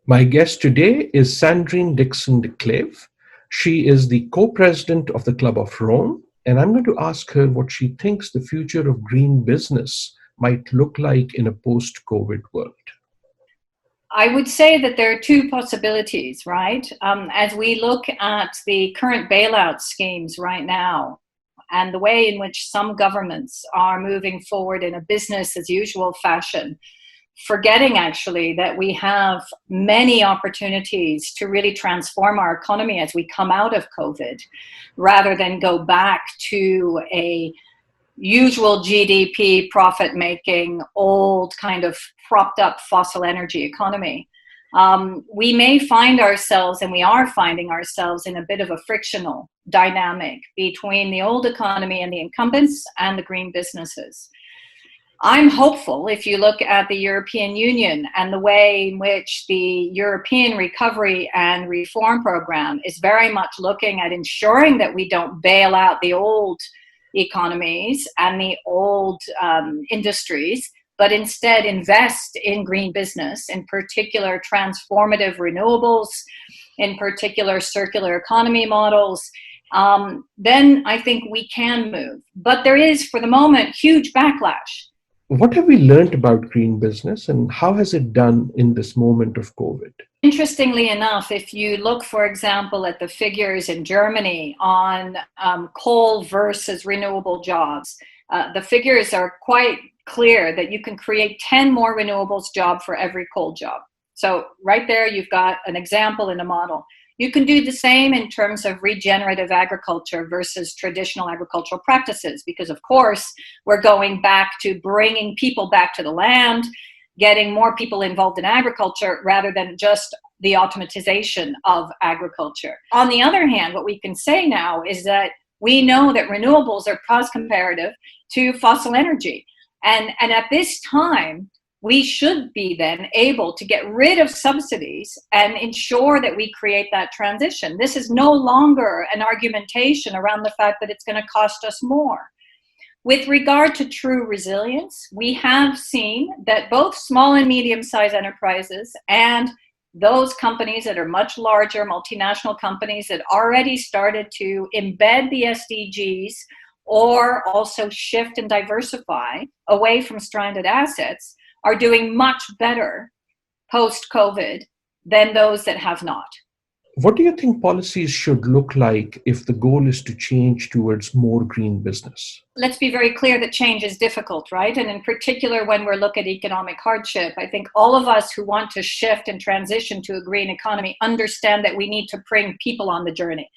My guest today is Sandrine Dixson-Decle. She is the co-president of the Club of Rome, and I'm going to ask her what she thinks the future of green business might look like in a post-COVID world. I would say that there are two possibilities, right? As we look at the current bailout schemes right now, and the way in which some governments are moving forward in a business as usual fashion, forgetting actually that we have many opportunities to really transform our economy as we come out of COVID, rather than go back to a usual GDP profit making, old kind of propped up fossil energy economy. We may find ourselves, and we are finding ourselves, in a bit of a frictional dynamic between the old economy and the incumbents and the green businesses. I'm hopeful, if you look at the European Union and the way in which the European Recovery and Reform Program is very much looking at ensuring that we don't bail out the old economies and the old industries, but instead invest in green business, in particular transformative renewables, in particular circular economy models, then I think we can move. But there is, for the moment, huge backlash. What have we learned about green business and how has it done in this moment of COVID? Interestingly enough, if you look, for example, at the figures in Germany on coal versus renewable jobs, the figures are quite clear that you can create 10 more renewables job for every coal job. So right there, you've got an example in a model. You can do the same in terms of regenerative agriculture versus traditional agricultural practices, because of course, we're going back to bringing people back to the land, getting more people involved in agriculture rather than just the automatization of agriculture. On the other hand, what we can say now is that we know that renewables are cost comparative to fossil energy. And at this time, we should be then able to get rid of subsidies and ensure that we create that transition. This is no longer an argumentation around the fact that it's going to cost us more. With regard to true resilience, we have seen that both small and medium-sized enterprises and those companies that are much larger, multinational companies that already started to embed the SDGs or also shift and diversify away from stranded assets are doing much better post-COVID than those that have not. What do you think policies should look like if the goal is to change towards more green business? Let's be very clear that change is difficult, right? And in particular, when we're looking at economic hardship, I think all of us who want to shift and transition to a green economy understand that we need to bring people on the journey.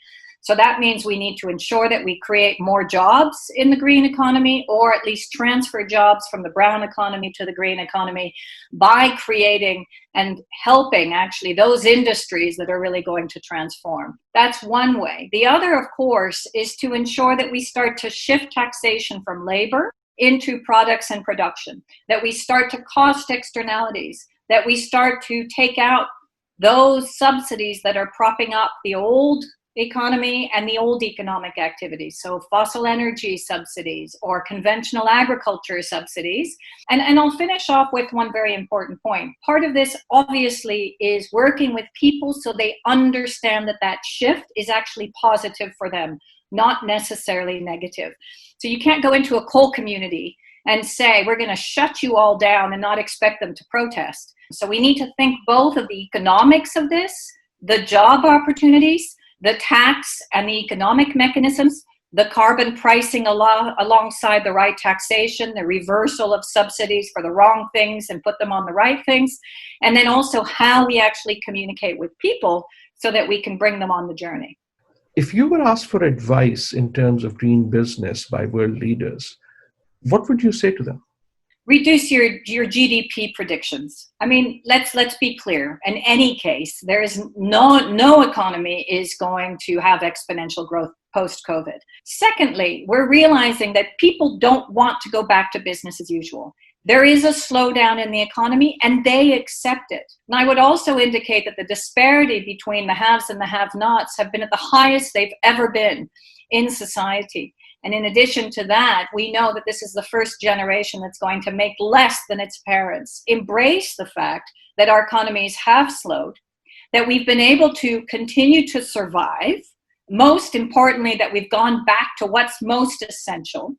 So that means we need to ensure that we create more jobs in the green economy, or at least transfer jobs from the brown economy to the green economy by creating and helping actually those industries that are really going to transform. That's one way. The other, of course, is to ensure that we start to shift taxation from labor into products and production, that we start to cost externalities, that we start to take out those subsidies that are propping up the old economy and the old economic activities. So fossil energy subsidies or conventional agriculture subsidies. And I'll finish off with one very important point. Part of this obviously is working with people so they understand that that shift is actually positive for them, not necessarily negative. So you can't go into a coal community and say, we're going to shut you all down and not expect them to protest. So we need to think both of the economics of this, the job opportunities, the tax and the economic mechanisms, the carbon pricing alongside the right taxation, the reversal of subsidies for the wrong things and put them on the right things, and then also how we actually communicate with people so that we can bring them on the journey. If you were asked for advice in terms of green business by world leaders, what would you say to them? Reduce your GDP predictions. I mean, let's be clear. In any case, there is no economy is going to have exponential growth post-COVID. Secondly, we're realizing that people don't want to go back to business as usual. There is a slowdown in the economy and they accept it. And I would also indicate that the disparity between the haves and the have-nots have been at the highest they've ever been in society. And in addition to that, we know that this is the first generation that's going to make less than its parents. Embrace the fact that our economies have slowed, that we've been able to continue to survive. Most importantly, that we've gone back to what's most essential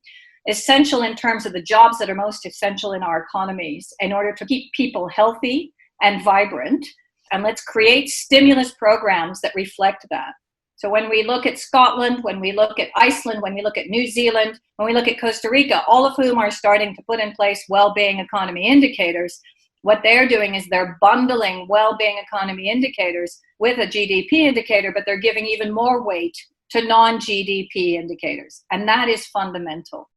in terms of the jobs that are most essential in our economies in order to keep people healthy and vibrant. And let's create stimulus programs that reflect that. So when we look at Scotland, when we look at Iceland, when we look at New Zealand, when we look at Costa Rica, all of whom are starting to put in place well-being economy indicators, what they're doing is they're bundling well-being economy indicators with a GDP indicator, but they're giving even more weight to non-GDP indicators. And that is fundamental.